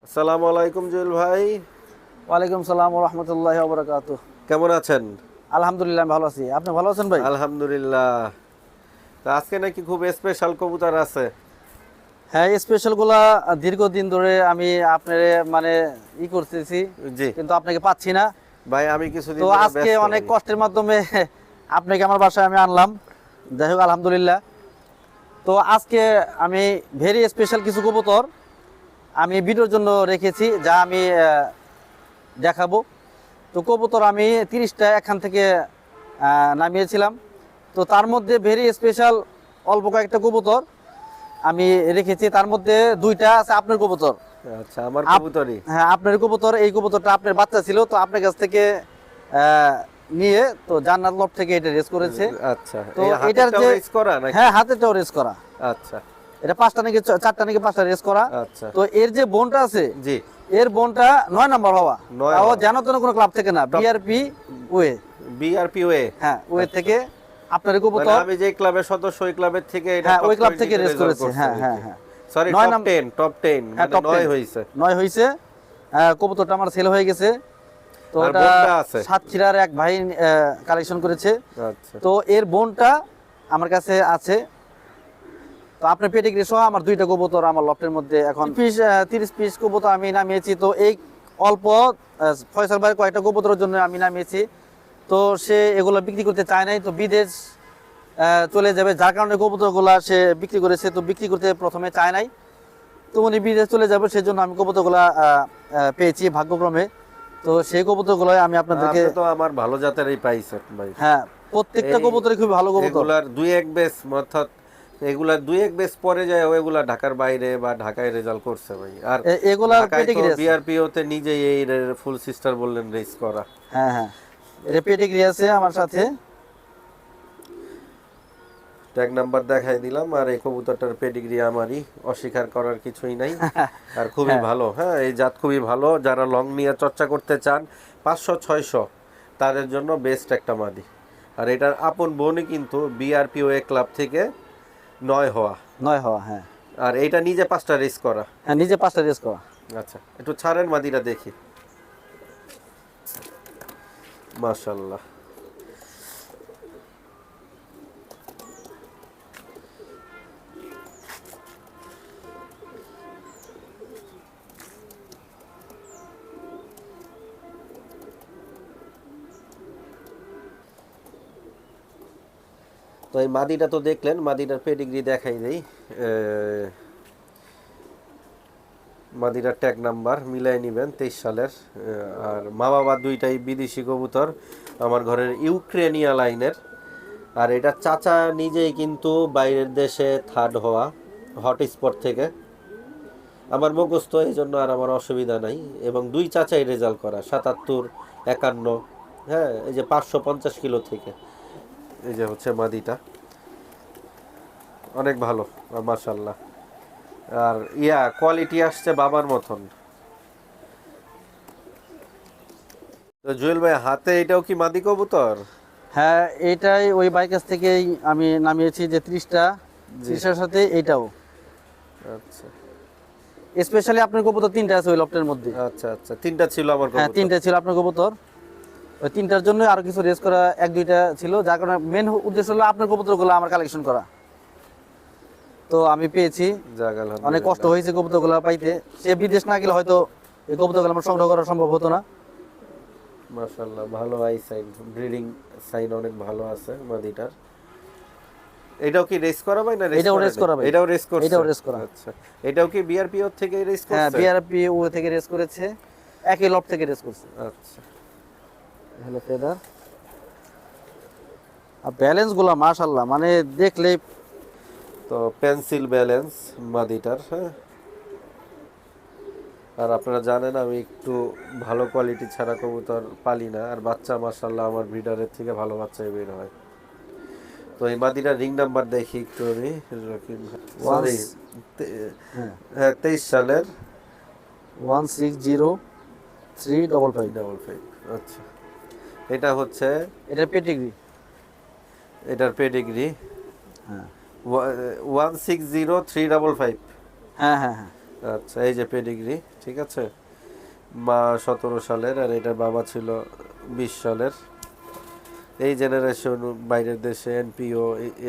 আসসালামু আলাইকুম জুয়েল ভাই। ওয়ালাইকুম সালাম ওয়া রাহমাতুল্লাহি ওয়া বারাকাতুহু। কেমন আছেন? আলহামদুলিল্লাহ আমি ভালো আছি। আপনি ভালো আছেন ভাই? আলহামদুলিল্লাহ। তো আজকে নাকি খুব স্পেশাল কবুতর আছে। হ্যাঁ, স্পেশাল গুলা দীর্ঘদিন ধরে আমি আপনার মানে করতেছি, জি কিন্তু আপনাকে পাচ্ছি না। ভাই, আমি তো কিছুদিন ধরে আজকে ব্যস্ত অনেক ভাই। কষ্টের মাধ্যমে আপনাকে আমার বাসায় আমি আনলাম। যাই হোক, আলহামদুলিল্লাহ। তো আজকে আমি ভেরি স্পেশাল কিছু কবুতর আমি ভিডিওর জন্য রেখেছি, যা আমি দেখাবো। তো কবুতর আমি 30টা এখান থেকে নামিয়েছিলাম। তো তার মধ্যে ভেরি স্পেশাল অল্প কয়েকটা কবুতর আমি রেখেছি, তার মধ্যে 2টা আছে আপনার কবুতর। আচ্ছা, আমার কবুতরই। হ্যাঁ, আপনার কবুতর। এই কবুতরটা আপনার বাচ্চা ছিল, তো আপনার কাছ থেকে আহ, নিয়ে তো জান্নাত লফট থেকে এটা রেস করেছে। আচ্ছা, তো এই এটার হাতেরটাও যে রেস করা নাকি? হ্যাঁ, হাতেটাও রেস করা। আচ্ছা 4টা নাকি 5টা রেস করা। আচ্ছা। তো এর যে বোনটা আছে, জি, এর বোনটা 9 নাম্বার হওয়া। 9 তাও হওয়া। যেন তেন কোনো ক্লাব থেকে না, বিআরপি ওয়ে। BRP way. হ্যাঁ, ওয়ে থেকে আপনার মানে কবুতর। আমি যে ক্লাবের সদস্য, ওই ক্লাবের থেকে এটা হ্যাঁ, টপ ওই ক্লাব 20 থেকে তে রেস রেজাল্ট করেছে। করছে হ্যাঁ হ্যাঁ নাকি? হ্যাঁ। সরি, 9 টপ 10, টপ 10 হ্যাঁ, মানে টপ 9 10 হইছে। 9 হয়েছে। কবুতরটা আমার সেল হয়ে গেছে। তো আর ওটা বোনটা আছে? সাতক্ষীরার এক ভাই কালেকশন করেছে। আচ্ছা তো এর বোনটা আমার কাছে আছে। তো আপনার পেডিগ্রি সহ আমার 2টা কবুতর আমার লফটের মধ্যে এখন 30 পিস কবুতর আমি নামিয়েছি। তো এই অল্প ফয়সাল ভাই কয়েকটা কবুতরের জন্য আমি নামিয়েছি। তো সে এগুলো বিক্রি করতে চায় নাই, তো বিদেশ চলে যাবে, যার কারণে কবুতরগুলা সে বিক্রি করেছে। তো বিক্রি করতে প্রথমে চায় নাই, তো উনি বিদেশ চলে যাবে, সেজন্য আমি কবুতরগুলা পেয়েছি ভাগ্যক্রমে। তো সেই কবুতরগুলো আমি আপনাদেরকে। আপনি তো আমার ভালো জাতেরই পাইছেন ভাই। হ্যাঁ, প্রত্যেকটা এই কবুতরই খুব ভালো কবুতর। এগুলার দুই এক বেস, অর্থাৎ এগুলার দুই এক বেস পরে যায় ওইগুলা ঢাকার বাইরে বা ঢাকায় রেজাল্ট করছে ভাই। আর এগুলার ঢাকায় তো পেডিগ্রি আছে। বিআরপিও তে নিজেই এই ফুল সিস্টার বললেন রেস করা। হ্যাঁ হ্যাঁ, এটা পেডিগ্রি আছে আমার সাথে। ট্যাগ নাম্বার দেখাই দিলাম, আর এই কবুতরটার পেডিগ্রি আমারই, অস্বীকার করার কিছুই নাই। আর খুবই হ্যাঁ ভালো। হ্যাঁ, এই জাত খুবই ভালো। যারা লং নিয়ে চর্চা করতে চান 500-600, তাদের জন্য বেস্ট একটা মাদি। আর এটার আপন বোনই কিন্তু বিআরপিওএ ক্লাব থেকে 9 হওয়া। 9 হওয়া, হ্যাঁ। আর এইটা নিজে 5টা রেস করা। হ্যাঁ, নিজে 5টা রেস করা। আচ্ছা, একটু ছাড়েন মাদিটা দেখি। মাশাল্লাহ। তো এই মাদিটা তো দেখলেন, মাদিটার পেডিগ্রি দেখাই দেই। মাদিরার ট্যাগ নাম্বার মিলাই নেবেন 23 সালের। আর মা বাবা দুইটাই বিদেশি কবুতর, আমার ঘরের ইউক্রেনিয়া লাইনের। আর এটা চাচা নিজেই কিন্তু বাইরের দেশে থার্ড হওয়া, হট স্পট থেকে। আমার মুখস্থ, এই জন্য আর আমার অসুবিধা নাই। এবং দুই চাচাই রেজাল্ট করা 77, 51। হ্যাঁ, এই যে 550 কিলো থেকে। এই যে হচ্ছে মাদিটা, অনেক ভালো মাশাল্লাহ। আর কোয়ালিটি আসছে বাবার মতন। তো জুয়েল ভাই, হাতে এটাও কি মাদি কবুতর? হ্যাঁ, এইটাই ওই বাইক কাছ থেকেই আমি নামিয়েছি, যে 30টা। জি 30টার সাথে এইটাও। আচ্ছা স্পেশালি আপনার কবুতর 3টা আছে ওই লফটের মধ্যে। আচ্ছা আচ্ছা, 3টা ছিল আমার হ্যাঁ, কবুতর। 3টা ছিল আপনার কবুতর। ওই 3টার জন্য আরো কিছু রেস করা 1-2টা ছিল, যার কারণে মেন উদ্দেশ্য হলো আপনার কবুতরগুলো আমার কালেকশন করা। তো আমি পেয়েছি। যাক অনেক কষ্ট আলহামদুলিল্লাহ। হয়েছে কবুতরগুলো পাইতে। সে বিদেশ না গেলে হয়তো এই কবুতরগুলো আমার সংগ্রহ করা সম্ভব হতো না। মাশাআল্লাহ, ভালো আই সাইন, ব্রিডিং সাইন অনেক ভালো আছে মাদিটার। এটাও কি রেস করা ভাই, না রেস এটাও করে রেস নাই? করা ভাই। এটাও রেস করছে? এটাও রেস করা। আচ্ছা, এটাও কি বিআরপিও থেকে রেস হ্যাঁ, করছে? বিআরপি ও থেকে রেস করেছে, একই লফট থেকে রেস করছে। আচ্ছা, হ্যালো ফেদার। আর ব্যালেন্স গুলা মাশাআল্লাহ, মানে দেখলেই। তো পেন্সিল ব্যালেন্স মাদিটার। হ্যাঁ, আর আপনারা জানেন আমি একটু ভালো কোয়ালিটি ছাড়া কবুতর পালি না। আর বাচ্চা মাশাআল্লাহ আমার ব্রিডারের থেকে ভালো বাচ্চাই বের হয়। তো এই মাদিটার রিং নাম্বার দেখি একটু আমি। সরি, হ্যাঁ, হ্যাঁ 23 সালের 160355। 555। আচ্ছা, এটা হচ্ছে এটা পেটিগ্রি। এটার পেডিগ্রি হ্যাঁ 160355। হ্যাঁ হ্যাঁ হ্যাঁ। আচ্ছা, এই যে পেডিগ্রি, ঠিক আছে। মা 17 সালের আর এটা বাবা ছিল 20 সালের। এই জেনারেশন বাইরের দেশে এনপিও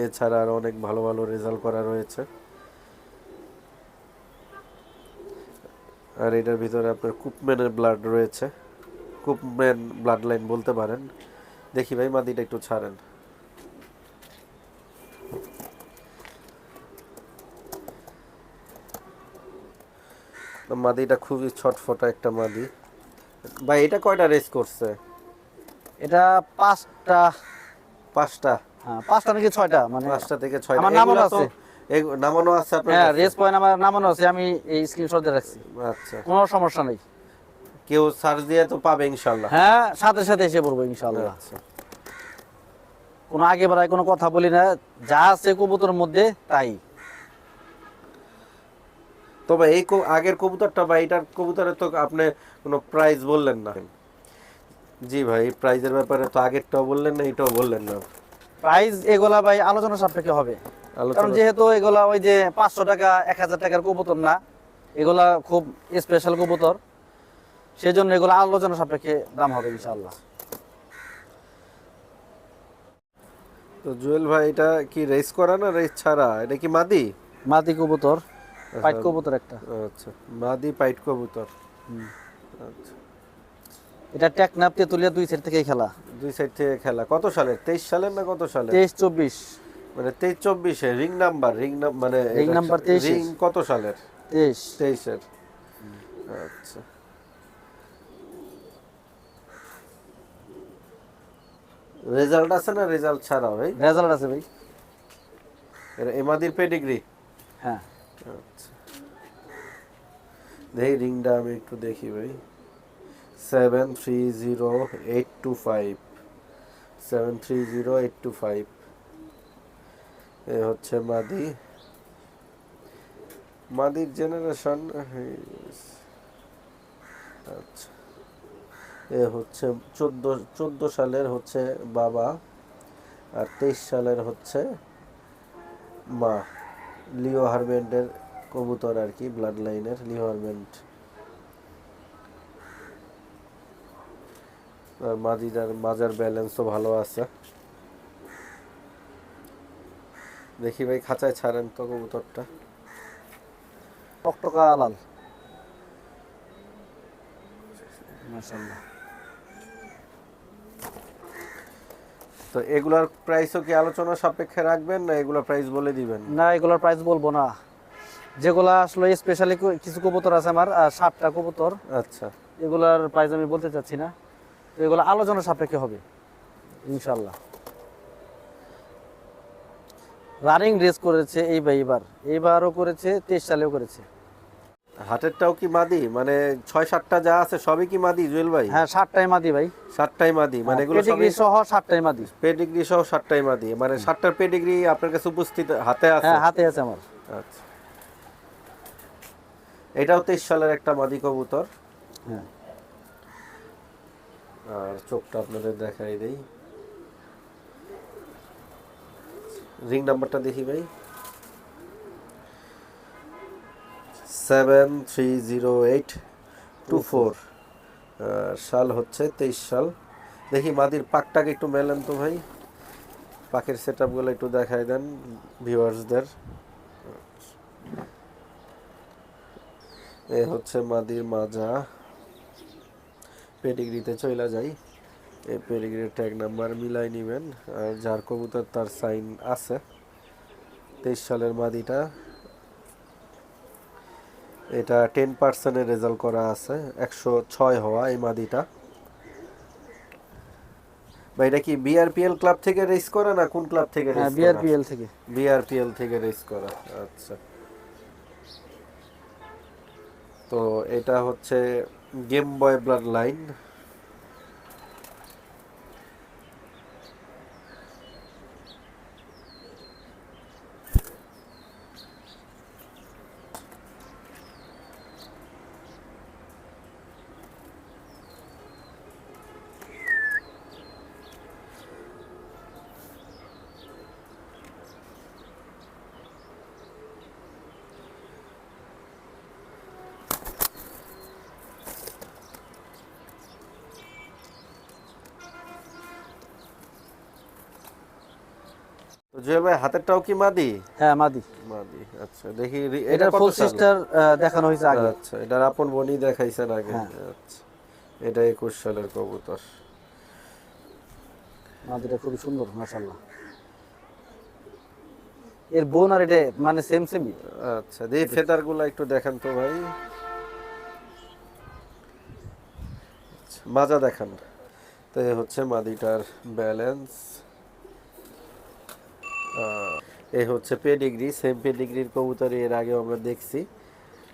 এছাড়া আর অনেক ভালো ভালো রেজাল্ট করা রয়েছে। আর এটার ভিতরে আপনার কুপম্যানের ব্লাড রয়েছে, কুপম্যান ব্লাড লাইন বলতে পারেন। দেখি ভাই মাদিটা একটু ছাড়েন। মাদিটা খুবই ছটফটা একটা মাদি। ভাই এটা কয়টা রেস করছে? এটা 5টা। 5টা? হ্যাঁ 5টা নাকি 6টা, মানে 5টা থেকে 6টা আমার নামানো এগুলা তো আছে। নামানো আছে আপনার হ্যাঁ কাছে? রেস পয়েন্ট আমার নামানো আছে, আমি এই স্ক্রিনশট দিয়ে রাখছি। আচ্ছা, কোনো সমস্যা নেই। কেউ সার্চ দিয়ে তো পাবে ইনশাল্লাহ। হ্যাঁ সাথে সাথে এসে পড়বো ইনশাআল্লাহ। আচ্ছা, কোনো আগে বাড়ায় কোনো কথা বলি না, যা আছে কবুতরের মধ্যে তাই। তবে এই আগের কবুতরটা বা এটার কবুতরের তো আপনি কোনো প্রাইস বললেন না। জি ভাই, প্রাইজের ব্যাপারে তো আগেরটাও বললেন না, এটাও বললেন না। প্রাইস এগুলা ভাই আলোচনা সাপেক্ষে হবে, কারণ যেহেতু এগুলা ওই যে 500 টাকা 1000 টাকার কবুতর না, এগুলা খুব স্পেশাল কবুতর, সেই জন্য এগুলো আলোচনা সাপেক্ষে দাম হবে ইনশাআল্লাহ। তো জুয়েল ভাই, এটা কি রেস করা না রেস ছাড়া? এটা কি মাদি? মাদি কবুতর, পাইট কবুতর একটা। আচ্ছা, মাদি পাইট কবুতর। আচ্ছা, এটা টেকনাফ তেতুলিয়া 2 সাইড থেকেই খেলা। 2 সাইড থেকে খেলা। কত সালের? 23 সালের না কত সালের? 23-24। মানে 23-24 রিং নাম্বার, মানে রিং নাম্বার 23 রিং কত সালের? 23। 23-এর। আচ্ছা, রেজাল্ট আছে না রেজাল্ট ছাড়া ভাই? রেজাল্ট আছে ভাই। এমাদির পেডিগ্রি। হ্যাঁ আচ্ছা, দেখি রিংটা আমি একটু দেখি ভাই। 730825, 730825। এ হচ্ছে মাদি, মাদির জেনারেশন। আচ্ছা, এ হচ্ছে 14 সালের হচ্ছে বাবা, আর 23 সালের হচ্ছে মা। লিও হারবেন্ডের কবুতর আর কি, ব্লাড লাইনের লিও হারবেন্ড। আর মাদিটার মাজার ব্যালেন্সও ভালো আছে। দেখি ভাই খাঁচায় ছাড়েন তো কবুতরটা। টকটকা লাল মাশাআল্লাহ। তো এগুলার প্রাইসও কি আলোচনা সাপেক্ষে রাখবেন না এগুলোর প্রাইস বলে দিবেন? না এগুলোর প্রাইস বলবো না, যেগুলা আসলে স্পেশালি কিছু কবুতর আছে আমার 7টা কবুতর, আচ্ছা, এগুলার প্রাইস আমি বলতে চাচ্ছি না, তো এগুলো আলোচনা সাপেক্ষে হবে ইনশাআল্লাহ। রানিং রেস করেছে এইবারও করেছে, 23 সালেও করেছে। হাটেরটাও কি মাদি? মানে 6-7টা যা আছে সবই কি মাদি জুয়েল ভাই? হ্যাঁ 7টাই মাদি ভাই। 7টাই মাদি, মানে এগুলো পেডিগ্রি সবই সহ 7টাই মাদি। পেডিগ্রি সহ 7টাই মাদি, মানে 7টার পেডিগ্রি আপনার কাছে উপস্থিত হাতে আছে? হ্যাঁ হাতে আছে আমার। আচ্ছা, এটাও 23 সালের একটা মাদি কবুতর। হ্যাঁ আর চোখটা আপনাদের দেখাই দেই। রিং নাম্বারটা দেখি ভাই। 730824। সাল হচ্ছে 23 সাল। দেখি মাদির পাকটাকে একটু মেলেন তো ভাই, পাখির সেট আপগুলো একটু দেখাই দেন ভিউয়ার্সদের। এ হচ্ছে মাদির মাজা। পেডিগ্রিতে চলে যাই। এই পেডিগ্রির ট্যাগ নাম্বার মিলাই নেবেন, আর যার কবুতর তার সাইন আছে। 23 সালের মাদিটা, এটা 10% রেজাল্ট করা আছে, 106 হওয়া এই মাদিটা। বা এটা কি বিআরপিএল ক্লাব থেকে রেস করা না কোন ক্লাব থেকে রেস হ্যাঁ করা? বিআরপিএল থেকে। বিআরপিএল থেকে রেস করা। আচ্ছা, তো এটা হচ্ছে গেম বয় ব্লাড লাইন। তো জুয়েল ভাই হাতেরটাও কি মাদি? হ্যাঁ মাদি। মাদি, আচ্ছা দেখি এটা কত ফুল সাল? সিস্টার দেখানো হয়েছে আগে। আচ্ছা এটার আপন বনি দেখাইছেন আগে। হ্যাঁ। আচ্ছা এটা 21 সালের কবুতর। মাদিটা খুবই সুন্দর মাশাআল্লাহ। এর বোন আর এটা মানে সেম সেমই। আচ্ছা দেখি ফেদার গুলা একটু দেখান তো ভাই। আচ্ছা, মাজা দেখান। তো এই হচ্ছে মাদিটার ব্যালেন্স। এই হচ্ছে পেডিগ্রি, সেম পেডিগ্রির কবুতরই এর আগে আমরা দেখছি।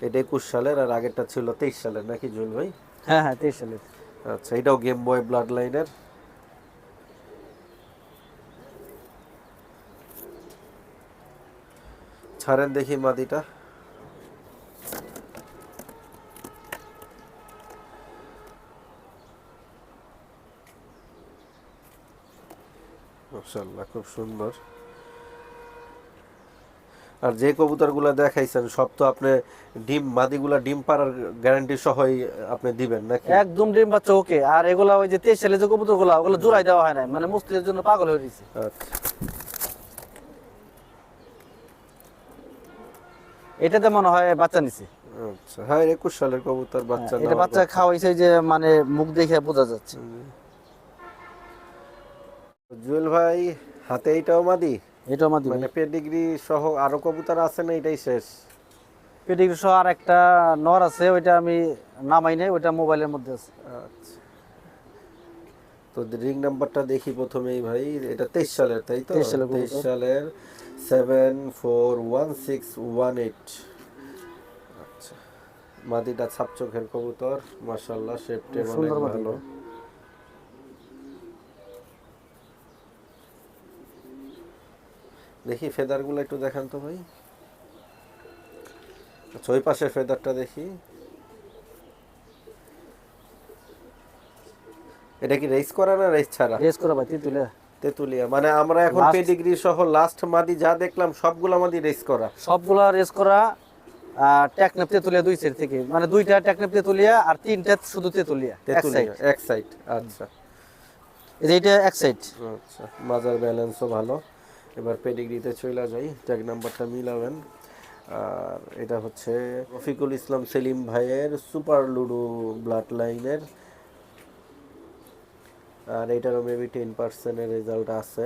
এটা 21 সালের, আর আগেরটা ছিল 23 সালের নাকি জুয়েল ভাই? হ্যাঁ হ্যাঁ 23 সালের। আচ্ছা এটাও গেম বয় ব্লাড লাইনের। ছাড়েন দেখি মাদিটা। মাশাআল্লাহ খুব সুন্দর। আর যে কবুতরগুলো দেখাইছেন সব তো আপনি ডিম মাদিগুলা ডিম পাড়ার গ্যারান্টি সহই আপনি দিবেন নাকি? একদম ডিম বাচ্চা ওকে। আর এগুলা ওই যে 23 সালে যে কবুতরগুলা ওগুলো জোড়াই দেওয়া হয় না, মানে মুস্তির জন্য পাগল হয়ে গেছে। আচ্ছা এটাতে মনে হয় বাচ্চা নিছে। আচ্ছা হ্যাঁ 21 সালের কবুতর বাচ্চা এটা নেওয়ার বাচ্চা কথা। খাওয়াইছে যে মানে মুখ দেখে বোঝা যাচ্ছে। জুয়েল ভাই হাতে এইটাও মাদি? এটা আমাদের মানে পেডিগ্রি সহ আরো কবুতর আছে না এটাই শেষ? পেডিগ্রি সহ আর একটা নর আছে, ওইটা আমি নামাই নাই, ওইটা মোবাইলের মধ্যে আছে। আচ্ছা তো রিং নাম্বারটা দেখি প্রথমেই ভাই। এটা 23 সালের তাই তো? 23 সালের কবুতর। 23 সালের 741618। আচ্ছা মাদিটা ছাপ চোখের কবুতর মাশাআল্লাহ, শেপটে অনেক সুন্দর মাদি ভালো। এটা। দেখি ফেদারগুলো একটু দেখান তো ভাই। আচ্ছা ওই পাশের ফেদারটা দেখি। এটা কি রেস করা না রেস ছাড়া? রেস করা ভাই তুলে। তেতুলিয়া, মানে আমরা এখন Last- পেডিগ্রি সহ লাস্ট মাদি যা দেখলাম সবগুলা মাদি রেস করা। সবগুলা রেস করা। টেকনাফ তেতুলিয়া দুই সাইড থেকে, মানে দুইটা টেকনাফ তেতুলিয়া আর তিনটা শুধু তেতুলিয়া এক সাইড। তেতুলিয়া এক সাইড। আচ্ছা এইটা এক সাইড। আচ্ছা মাজার ব্যালেন্সও ভালো। এবার পেডিগ্রিতে চলে যাই, ট্যাগ নাম্বারটা মিলাবেন। আর এটা হচ্ছে রফিকুল ইসলাম সেলিম ভাইয়ের সুপার লুডো ব্লাড লাইনের। আর এটারও মেবি 10% রেজাল্ট আছে।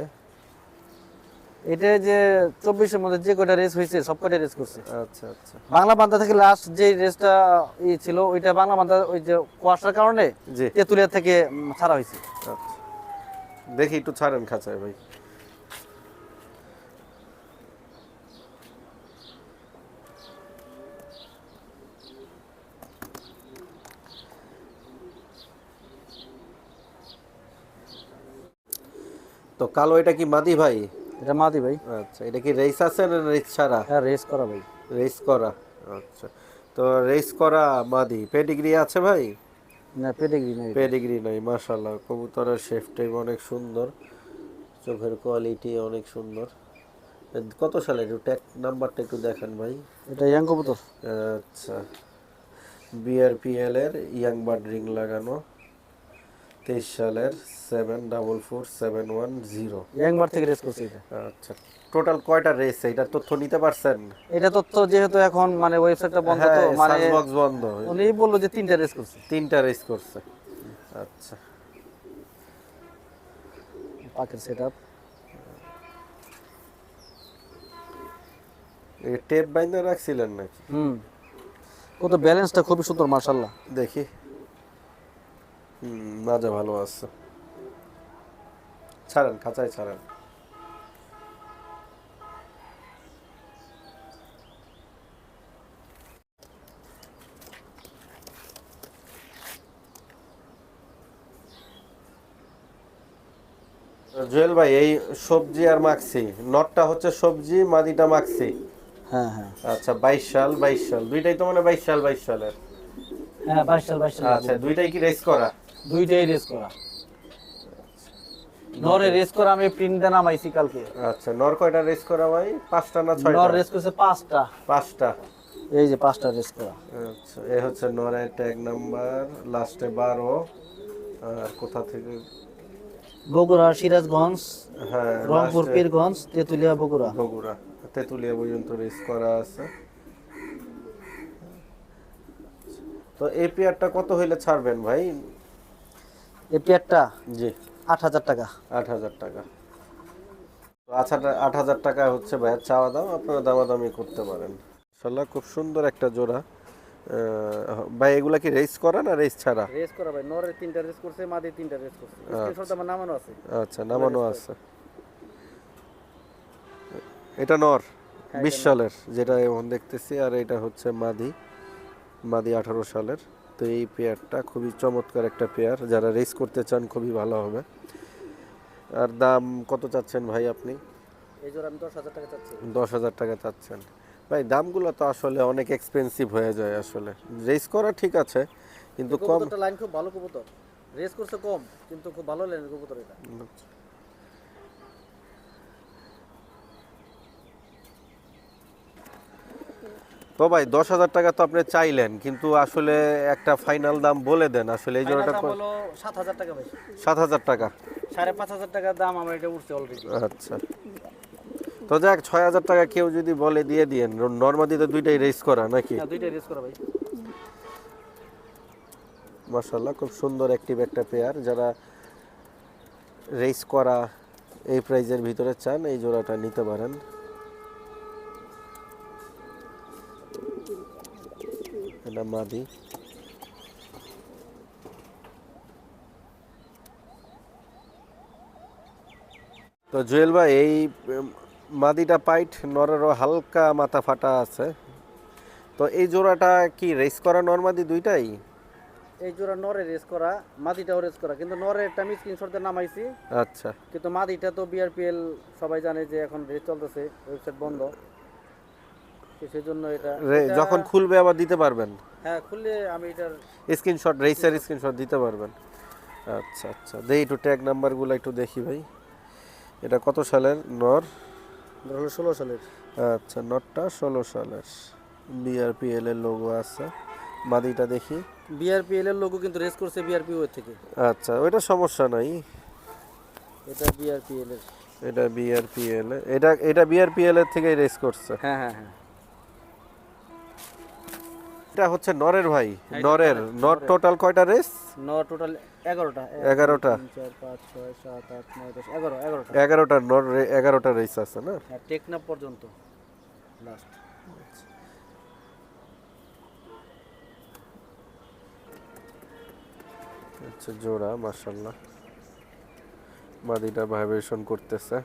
এটা যে 24-এর মধ্যে যে কয়টা রেস হয়েছে সব কয়টা রেস করছে। আচ্ছা আচ্ছা বাংলা বান্ধা থেকে লাস্ট যে রেসটা ছিল ওইটা বাংলা বান্ধা ওই যে কুয়াশার কারণে জি তেতুলিয়া থেকে ছাড়া হয়েছে। আচ্ছা দেখি একটু ছাড়েন খাঁচায় ভাই। তো কালো এটা কি মাদি ভাই? এটা মাদি ভাই। আচ্ছা এটা কি রেস আছে না রেস ছাড়া? হ্যাঁ রেস করা ভাই। রেস করা। আচ্ছা তো রেস করা মাদি পেডিগ্রি আছে ভাই? না পেডিগ্রি নাই। পেডিগ্রি নাই। মাশাআল্লাহ কবুতরের শেফটেম অনেক সুন্দর, চোখের কোয়ালিটি অনেক সুন্দর। কত সালের ট্যাগ নাম্বারটা একটু দেখান ভাই। এটা ইয়াং কবুতর। আচ্ছা বিআরপিএল এর ইয়াং বার্ড রিং লাগানো, 23 সালের 744710। ইয়াং বার থেকে রেস করছে এটা। আচ্ছা টোটাল কয়টা রেস এটা তথ্য নিতে পারছেন? এটা তথ্য যেহেতু এখন মানে ওয়েবসাইটটা বন্ধ তো হ্যাঁ মানে সার্চ বক্স বন্ধ। উনি বললো যে 3টা রেস করছে। 3টা রেস করছে। আচ্ছা পাকের সেটআপ। এই টেপ বাইন্ধে রাখছিলেন নাকি? কত ব্যালেন্সটা খুবই সুন্দর মাশাআল্লাহ। দেখি মাজা ভালো আছে। ছাড়েন খাঁচায় ছাড়েন। জুয়েল ভাই এই সবজি আর মাখছি, নটটা হচ্ছে সবজি, মাদিটা মাখছি। হ্যাঁ হ্যাঁ আচ্ছা 22 সাল দুইটাই তো মানে 22 সালের। হ্যাঁ 22 সাল। আচ্ছা দুইটাই কি রেস করা? দুইটাই রেস করা। নরে রেস করা আমি প্রিন্টটা নামাইছি কালকে। আচ্ছা নর কয়টা রেস করা ভাই? 5টা না 6টা? নর রেস করছে 5টা। 5টা। এই যে 5টা রেস করা। আচ্ছা এই হচ্ছে নরের ট্যাগ নাম্বার, লাস্টে 12। আর কোথা থেকে বগুড়া, সিরাজগঞ্জ, হ্যাঁ রংপুর, লাস্টে পীরগঞ্জ, তেতুলিয়া, বগুড়া। বগুড়া তেঁতুলিয়া পর্যন্ত রেস করা আছে। তো এই পেয়ারটা কত হইলে ছাড়বেন ভাই? এই পেয়ারটা জি 8,000 টাকা। 8,000 টাকা। তো আচ্ছা 8,000 টাকা হচ্ছে ভাইয়ের চাওয়া দাম, আপনারা দামাদামি করতে পারেন। মাশাআল্লাহ খুব সুন্দর একটা জোড়া। ভাই এগুলা কি রেস করা না রেস ছাড়া? রেস করা ভাই, নরের 3টা রেস করছে, মাদি 3টা রেস করছে। স্ক্রিনশট আমার নামানো আছে। আচ্ছা নামানো আছে। এটা নর 20 সালের যেটা এখন দেখতেছি, আর এটা হচ্ছে মাদি, মাদি 18 সালের। তো এই পেয়ারটা খুবই চমৎকার একটা পেয়ার, যারা রেস করতে চান খুবই ভালো হবে। আর দাম কত চাচ্ছেন ভাই আপনি? এই জোড়া আমি 10,000 টাকা চাচ্ছি। 10,000 টাকা চাচ্ছেন। ভাই দামগুলো তো আসলে অনেক এক্সপেন্সিভ হয়ে যায় আসলে। রেস করা ঠিক আছে কিন্তু কম। কবুতরটা লাইন খুব ভালো কবুতর, রেস করছে কম কিন্তু খুব ভালো লাইনের কবুতর এটা। তো ভাই 10,000 টাকা তো আপনি চাইলেন, কিন্তু আসলে একটা ফাইনাল দাম বলে দেন আসলে। এই জোড়াটা দাম হলো 7,000 টাকা ভাই। 7,000 টাকা। 5,500 টাকার দাম আমার এটা উঠছে অলরেডি। আচ্ছা তো যাক 6,000 টাকা কেউ যদি বলে দিয়ে দিয়েন। নরমাদিতে দুইটাই রেস করা নাকি? হ্যাঁ, দুইটাই রেস করা ভাই। মাশাআল্লাহ খুব সুন্দর অ্যাক্টিভ একটা পেয়ার, যারা রেস করা এই প্রাইজের ভিতরে চান এই জোড়াটা নিতে পারেন। এটা মাদি। তো জুয়েল ভাই এই মাদিটা পাইট, নরেরও হালকা মাথা ফাটা আছে। তো এই জোড়াটা কি রেস করা নরমাদি দুইটাই? এই জোড়া নরে রেস করা, মাদিটাও রেস করা, কিন্তু নরেরটা আমি স্ক্রিনশট দিয়ে নামাইছি। আচ্ছা কিন্তু মাদিটা তো বিআরপিএল সবাই জানে যে এখন রেস চলতেছে, ওয়েবসাইট বন্ধ, তো সেজন্য এটা যখন খুলবে আবার দিতে পারবেন? হ্যাঁ, খুললে আমি এটার স্ক্রিনশট, রেসার স্ক্রিনশট দিতে পারবেন। আচ্ছা আচ্ছা দেই একটু ট্যাগ নাম্বারগুলো একটু দেখি ভাই। এটা কত সালের নর? হলো 16 সালের। আচ্ছা নরটা 16 সালের, বিআরপিএল এর লোগো আছে। মাদিটা দেখি। বিআরপিএল এর লোগো কিন্তু রেস করছে বিআরপিও এর থেকে। আচ্ছা ওইটা সমস্যা নাই। এটা বিআরপিএল এর। এটা বিআরপিএল, এটা বিআরপিএল এর থেকেই রেস করছে। হ্যাঁ হ্যাঁ হ্যাঁ। এটা হচ্ছে নরের ভাই, নরের। নর টোটাল কয়টা রেস? নর টোটাল 11টা। 11টা। 3 4 5 6 7 8 9 10 11 11টা। 11টা নর, 11টা রেস আছে না? হ্যাঁ, টেকনাফ পর্যন্ত লাস্ট। আচ্ছা জোড়া মাশাআল্লাহ, মাদিটা ভাইব্রেশন করতেছে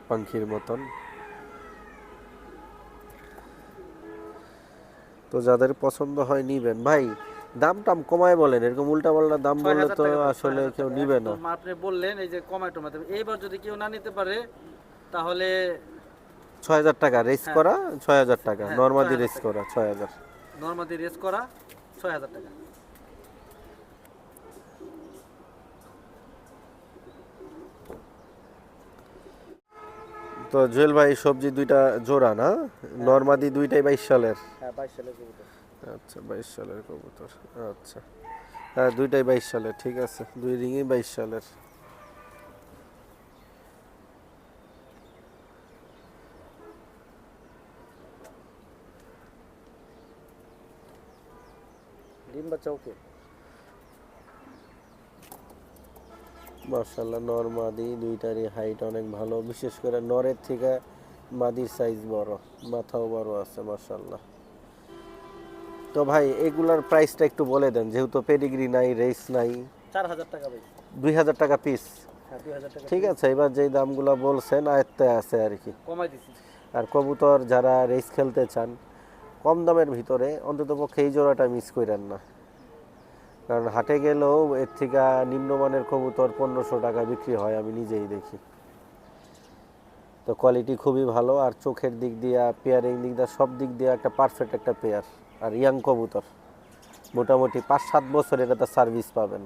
পাখির মতন। তো যাদের পছন্দ হয় নিবেন ভাই। দাম টাম কমায় বলেন, এরকম উল্টা পাল্টা দাম বললে তো আসলে কেউ নিবে না। আপনি বললেন এই যে কমায় টমাতে, এইবার যদি কেউ না নিতে পারে তাহলে 6,000 টাকা রেস করা, 6,000 টাকা হ্যাঁ, নরমাদি 6,000 রেস টাকা। করা 6,000। নরমাদি রেস করা 6,000 টাকা। তো জুয়েল ভাই সবজি দুইটা জোড়া না? নরমাদি দুইটাই 22 সালের। হ্যাঁ, 22 সালের কবুতর। আচ্ছা 22 সালের কবুতর। আচ্ছা হ্যাঁ দুইটাই 22 সালের, ঠিক আছে, দুই রিংই 22 সালের। ডিম বাচ্চা ওকে। মাশাআল্লাহ নর মাদি দুইটারই হাইট অনেক ভালো, বিশেষ করে নরের থেকে মাদির সাইজ বড়, মাথাও বড় আছে মাশাআল্লাহ। তো ভাই এগুলার প্রাইসটা একটু বলে দেন, যেহেতু পেডিগ্রি নাই, রেস নাই। 4,000 টাকা ভাই। 2,000 টাকা পিস। হ্যাঁ, 2,000 টাকা। ঠিক আছে, এবার যেই দামগুলো বলছেন আয়ত্তে আছে আর কি। কমাই দিছি। আর কবুতর যারা রেস খেলতে চান কম দামের ভিতরে, অন্তত পক্ষে এই জোড়াটা মিস করেন না। কারণ হাটে গেলেও এর থেকে নিম্নমানের কবুতর 1500 টাকা বিক্রি হয়, আমি নিজেই দেখি। তো কোয়ালিটি খুবই ভালো, আর চোখের দিক দিয়ে, পেয়ারিং দিক দিয়ে, সব দিক দিয়ে একটা পারফেক্ট একটা পেয়ার। আর ইয়াং কবুতর, মোটামুটি 5-7 বছর এটাতে সার্ভিস পাবেন।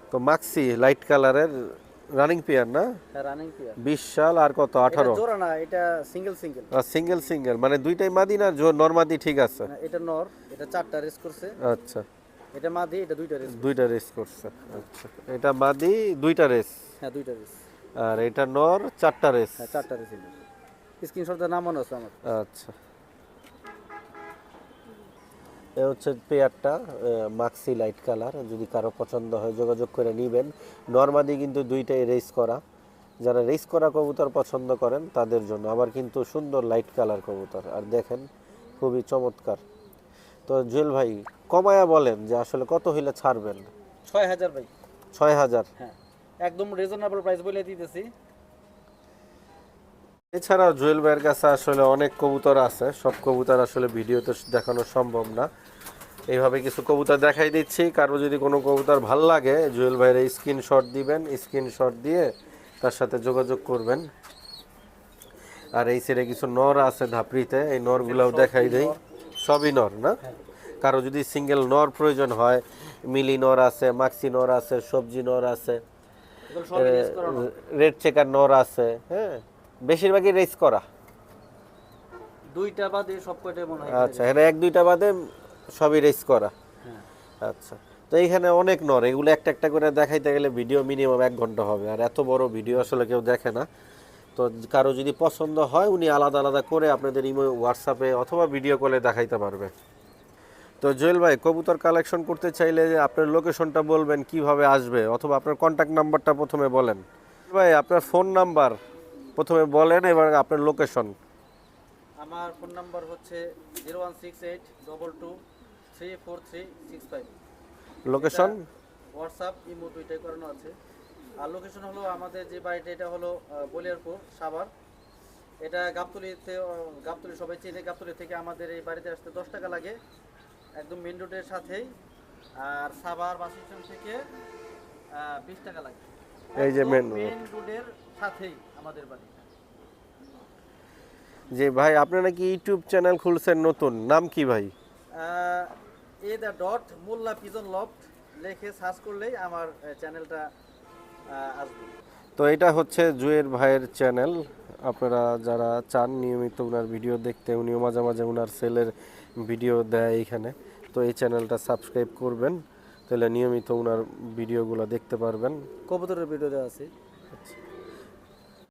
তো মাক্সি লাইট কালারের রানিং পেয়ার না? হ্যাঁ, রানিং পেয়ার। 20 সাল আর কত 18? এটা জোড়া না, এটা সিঙ্গেল সিঙ্গেল। সিঙ্গেল সিঙ্গেল মানে দুইটাই মাদি না? নরমাদি ঠিক আছে। এটা নর, এটা 4টা রেস করছে। আচ্ছা এটা মাদি, এটা দুইটা রেস। দুইটা রেস করছে, আচ্ছা। এটা মাদি দুইটা রেস, হ্যাঁ দুইটা রেস। আর এটা নর চারটা রেস। হ্যাঁ 4টা রেস। স্ক্রিনশটটা নাম মনে আছে আমার। আচ্ছা, এ হচ্ছে পেয়ারটা মাক্সি লাইট কালার। যদি কারো পছন্দ হয় যোগাযোগ করে নেবেন। নরমাদি কিন্তু দুইটাই রেস করা, যারা রেস করা কবুতর পছন্দ করেন তাদের জন্য। আবার কিন্তু সুন্দর লাইট কালার কবুতর, আর দেখেন খুবই চমৎকার। তো জুয়েল ভাই কমায়া বলেন যে আসলে কত হইলে ছাড়বেন? 6000 ভাই। 6000? হ্যাঁ একদম রিজনেবল প্রাইস বলে দিতেছি। এছাড়াও জুয়েল ভাইয়ের কাছে আসলে অনেক কবুতর আছে, সব কবুতর আসলে ভিডিওতে দেখানো সম্ভব না। এইভাবে কিছু কবুতর দেখাই দিচ্ছি। কারো যদি কোনো কবুতর ভাল লাগে জুয়েল ভাইয়ের এই স্ক্রিনশট দিবেন, স্ক্রিনশট দিয়ে তার সাথে যোগাযোগ করবেন। আর এই সাইডে কিছু নর আছে ধাপড়িতে, এই নরগুলাও দেখাই দেই। সবই নর না? কারো যদি সিঙ্গেল নর প্রয়োজন হয়, মিলি নর আছে, মাক্সি নর আছে, সবজি নর আছে, এগুলো সবই রেস করানো। রেড চেকার নর আছে। হ্যাঁ, বেশিরভাগই রেস করা। দুইটা বাদে সব কয়টাই মনে হয়। আচ্ছা, এখানে এক দুইটা বাদে সবই রেস করা। হ্যাঁ আচ্ছা, তো এইখানে অনেক নর, এগুলো একটা একটা করে দেখাইতে গেলে ভিডিও মিনিমাম 1 ঘন্টা হবে, আর এত বড় ভিডিও আসলে কেউ দেখে না। তো কারো যদি পছন্দ হয় উনি আলাদা আলাদা করে আপনাদের ইমো, হোয়াটসঅ্যাপে অথবা ভিডিও কলে দেখাইতে পারবে। তো জুয়েল ভাই কবুতর কালেকশন করতে চাইলে আপনার লোকেশনটা বলবেন, কিভাবে আসবে, অথবা আপনার কন্ট্যাক্ট নাম্বারটা প্রথমে বলেন। ভাই আপনার ফোন নাম্বার প্রথমে বলেন, এবার আপনার লোকেশন। আমার ফোন নাম্বার হচ্ছে 01682234365। লোকেশন? হোয়াটসঅ্যাপ ইমো দুইটাই করানো আছে। আর লোকেশন হলো আমাদের যে বাড়িটা, এটা হলো বলিয়ারপুর সাভার। এটা গাবতলীতে, গাবতলী সবাই চেনে। গাবতলী থেকে আমাদের এই বাড়িতে আসতে 10 টাকা লাগে, একদম মেন রোডের সাথেই। আর সাভার বাস স্ট্যান্ড থেকে 20 টাকা লাগে। এই যে মেন রোডের সাথেই আমাদের বাড়ি। যে ভাই আপনি নাকি ইউটিউব চ্যানেল খুলছেন নতুন, নাম কি ভাই? ডট মোল্লা পিজন লফট লিখে সার্চ করলেই আমার চ্যানেলটা আসবে। তো এটা হচ্ছে জুয়েল ভাইয়ের চ্যানেল। আপনারা যারা চান নিয়মিত ওনার ভিডিও দেখতে, উনিও মাঝে মাঝে ওনার সেলের ভিডিও দেয় এইখানে, তো এই চ্যানেলটা সাবস্ক্রাইব করবেন, তাহলে নিয়মিত ওনার ভিডিওগুলো দেখতে পারবেন। কবুতরের ভিডিও দেওয়া আছে।